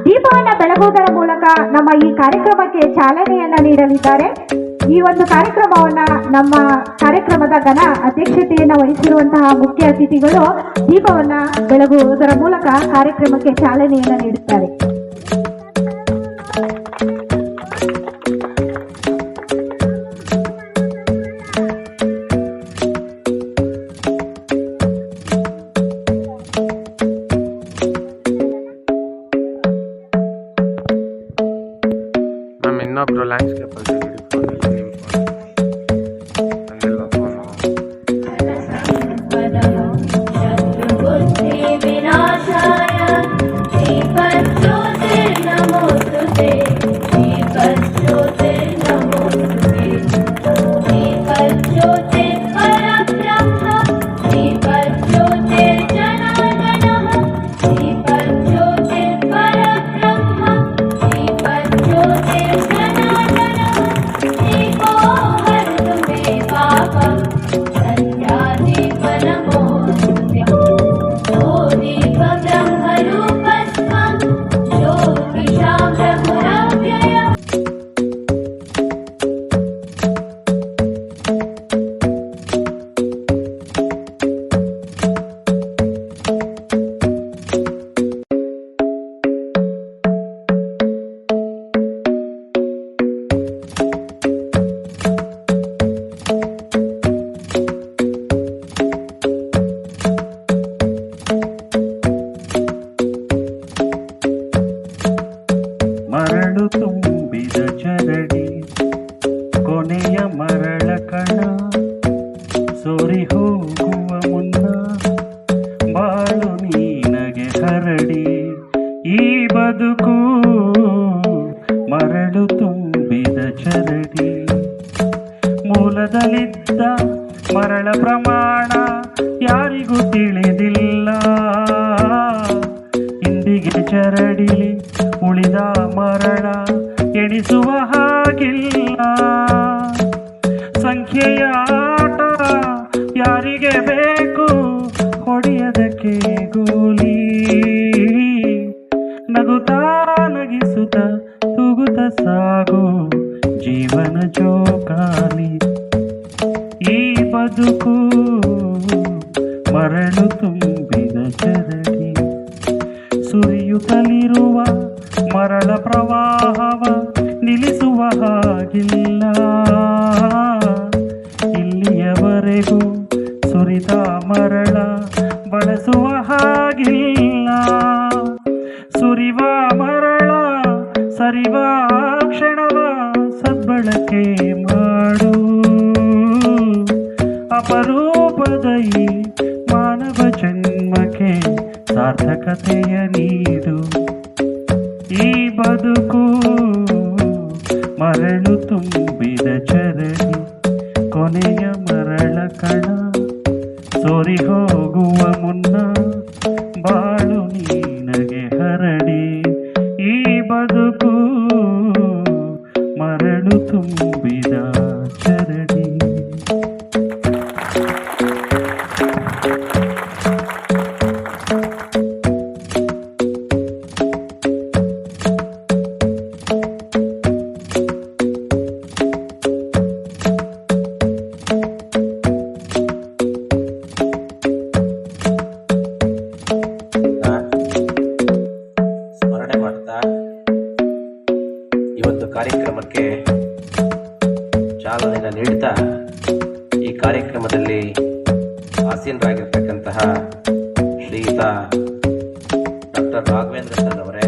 ದೀಪವನ್ನ ಬೆಳಗುವುದರ ಮೂಲಕ ನಮ್ಮ ಈ ಕಾರ್ಯಕ್ರಮಕ್ಕೆ ಚಾಲನೆಯನ್ನ ನೀಡಲಿದ್ದಾರೆ. ಈ ಒಂದು ಕಾರ್ಯಕ್ರಮವನ್ನ ನಮ್ಮ ಕಾರ್ಯಕ್ರಮದ ಘನ ಅಧ್ಯಕ್ಷತೆಯನ್ನು ವಹಿಸಿರುವಂತಹ ಮುಖ್ಯ ಅತಿಥಿಗಳು ದೀಪವನ್ನ ಬೆಳಗುವುದರ ಮೂಲಕ ಕಾರ್ಯಕ್ರಮಕ್ಕೆ ಚಾಲನೆಯನ್ನ ನೀಡುತ್ತಾರೆ. ಇನ್ನೊಬ್ರು ಲ್ಯಾಂಡ್ಸ್ಕೇಪ್ ಮರಳು ತುಂಬಿದ ಚರಡಿ ಕೊನೆಯ ಮರಳ ಕಣ ಸೋರಿ ಹೋಗುವ ಮುನ್ನ ಬಾಳು ನೀನಗೆ ಹರಡಿ ಈ ಬದುಕು ಮರಳು ತುಂಬಿದ ಚರಡಿ ಮೂಲದಲ್ಲಿದ್ದ ಮರಳ ಪ್ರಮಾಣ ಯಾರಿಗೂ ತಿಳಿದಿಲ್ಲ ಇಂದಿಗೆ ಚರಡಿಲಿ ಉಳಿದ ಮರಳ ಎಣಿಸುವ ಹಾಗಿಲ್ಲ ಸಂಖ್ಯೆಯ ಆಟ ಯಾರಿಗೆ ಬೇಕು ಹೊಡೆಯದಕ್ಕೆ ಗೋಲಿ ನಗುತ್ತಾ ನಗಿಸುತ್ತ ತೂಗುತ್ತ ಸಾಗು ಜೀವನ ಜೋಕಾಲಿ ಈ ಬದುಕು ಮರಳು ತುಂಬಿದ ಚರಡಿ ಸುರಿಯುತ್ತಲಿರುವ ಮರಳ ಪ್ರವಾಹವ ನಿಲ್ಲಿಸುವ ಹಾಗಿಲ್ಲ ಇಲ್ಲಿಯವರೆಗೂ ಸುರಿದ ಮರಳ ಬಳಸುವ ಹಾಗಿಲ್ಲ ಸುರಿವ ಮರಳ ಸರಿವ ಕ್ಷಣವ ಸದ್ಬಳಕೆ ಮಾಡು ಅಪರೂಪದ ಈ ಮಾನವ ಜನ್ಮಕ್ಕೆ ಸಾರ್ಥಕತೆಯ ನೀಡು ಈ ಬದುಕು ಮರಳು ತುಂಬಿದ ಚರಡಿ ಕೊನೆಯ ಮರಳ ಕಣ ಸೋರಿ ಹೋಗುವ ಮುನ್ನ ಬಾಳು ನೀನಗೆ ಹರಡಿ ಈ ಬದುಕು ಮರಳು ತುಂಬಿದ ಚರಡಿ. ಇವತ್ತು ಕಾರ್ಯಕ್ರಮಕ್ಕೆ ಚಾಲನೆಯನ್ನು ನೀಡುತ್ತಾ ಈ ಕಾರ್ಯಕ್ರಮದಲ್ಲಿ ಆಸೀನರಾಗಿರ್ತಕ್ಕಂತಹ ಶ್ರೀಯುತ ಡಾಕ್ಟರ್ ರಾಘವೇಂದ್ರ ಸರ್ ಅವರೇ